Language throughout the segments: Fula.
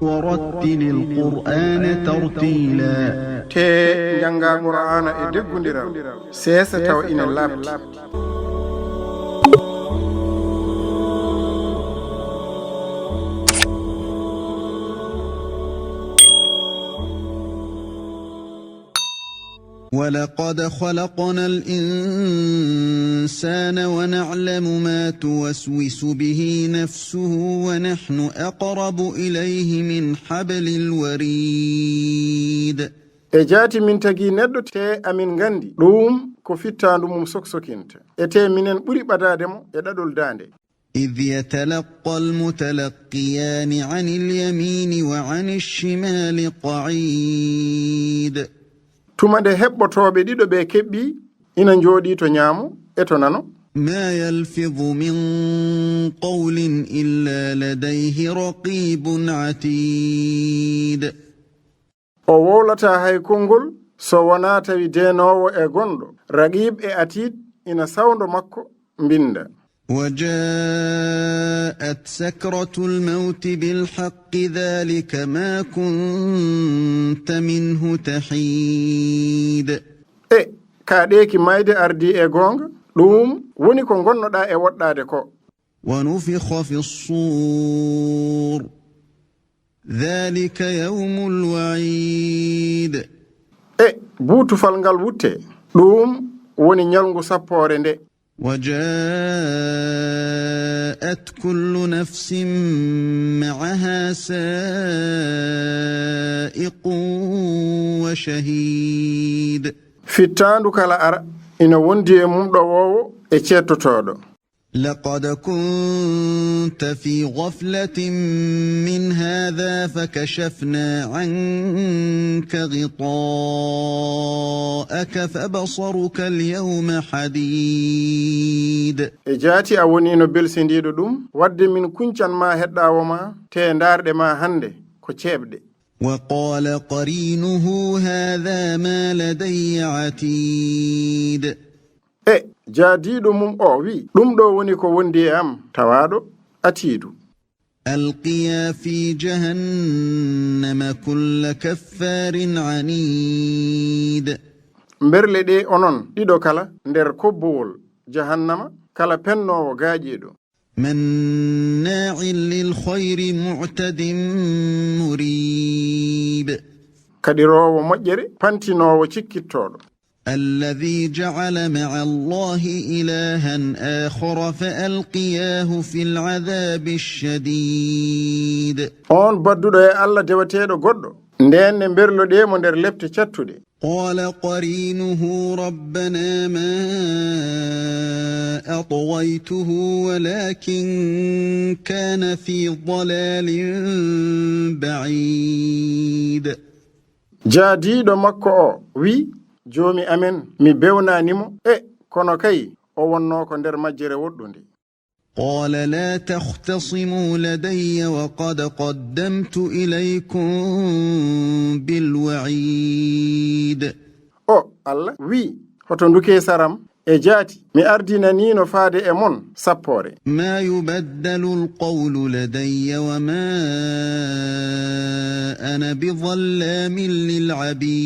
ورتل القرآن ترتيلا te janga qur'ana e deggundiral sesa taw ina labti ولقد خلقنا الإنسان ونعلم ما توسوس به نفسه ونحن أقرب إليه من حبل الوريد e jaati min tagi neddo te amin gandi ɗum ko fittandu mum soksokinta ete minen ɓuri ɓadademo e ɗaɗol dande إذ يتلقى المتلقيان عن اليمين وعن الشمال قعيد tuma nde heɓɓotoɓe ɗiɗo ɓe keɓɓi ina jooɗi to ñaamu e to nano ما يلفظ من قول إلا لديه رقيب عتيد o wowlata hay konngol so wona tawi denowo e gonɗo raqib e atid ina sawdo makko mbinda وجاءت سكرة الموت بالحق ذلك ما كنت منه تحيد e kaaɗeki mayde ardi e gonga ɗum woni ko gonnoɗa e woɗɗade ko ونفخ في الصور ذلك يوم الوعيد e buutufal ngal wutte ɗum woni ñalngu sappore nde وجاءت كل نفس معها سائق وشهيد fittandu kala ara ina wondi e mum ɗowowo e cettotoɗo لقد كنت في غفلة من هذا فكشفنا عنك غطاءك فبصرك اليوم حديد e jaati a woni no belsindiɗo ɗum wadde min kuncanma heɗɗawo ma te darɗe ma hande ko ceɓɗe وقال قرينه هذا ما لدي عتيد e jaadiɗo mum o wi ɗum ɗo woni ko wondi e am tawaɗo atiidu ألقيا في جهنم كل كفار عنيد mberle ɗe onon ɗiɗo kala nder kobbowol jahannama kala pennowo gaaƴiɗo مناع للخير معتد مريب kadirowo moƴƴere pantinowo cikkittoɗo الذي جعل مع الله إلها آخر فألقياه في العذاب الشديد on badduɗo e allah dewateɗo goɗɗo nden ne berloɗemo nder lebte cattuɗe قال قرينه ربنا ما أطغيته ولكن كان في ضلال بعيد jaadiɗo makko o wi joomi amen mi bewnanimo e kono kay o wonno ko nder majjere woɗɗude قال لا تختصموا لدي وقد قدمت إليكم بالوعيد o allah wi hoto nduke saram e jaati mi ardinanino faade e mon sappore ما يبدل القول لدي وما أنا بظلام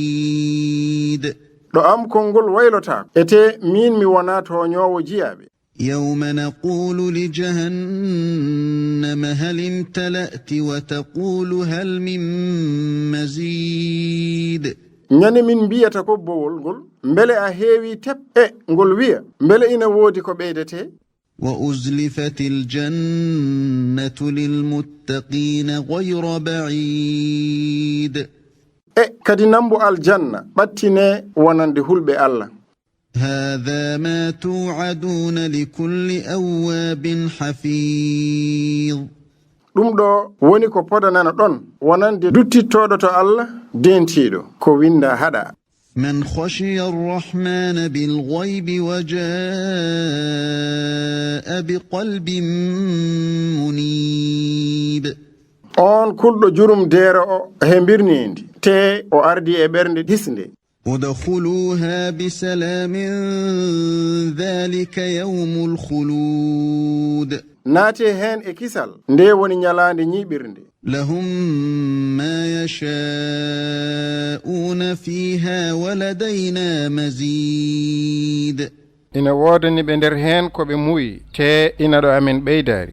للعبيد ɗo am konngol waylota ete min mi wona to ñoowo jiyaɓe يوم نقول لجهنم هل امتلأت وتقول هل من مزيد ñande min mbiyata kobbowol ngol mbele a heewi tep e ngol wiya mbele ina woodi ko ɓeydete وأزلفت الجنة للمتقين غير بعيد e kadi nambu aljanna ɓattine wonande hulɓe allah هذا ما توعدون لكل أواب حفيظ ɗum ɗo woni ko podanana ɗon wonande duttittoɗo to allah dentiɗo ko winda haɗa من خشي الرحمن بالغيب وجاء بقلب منيب on kulɗo jurum deere o hembirnidi te o ardi e ɓernde hisnde ادخلوها بسلام ذلك يوم الخلود naate heen e kisal nde woni nyalaande nyiɓirnde. لهم ما يشاءون فيها ولدينا مزيد ina woodani ɓe nder heen ko ɓe muuyi te ina ɗo amin ɓeydaari.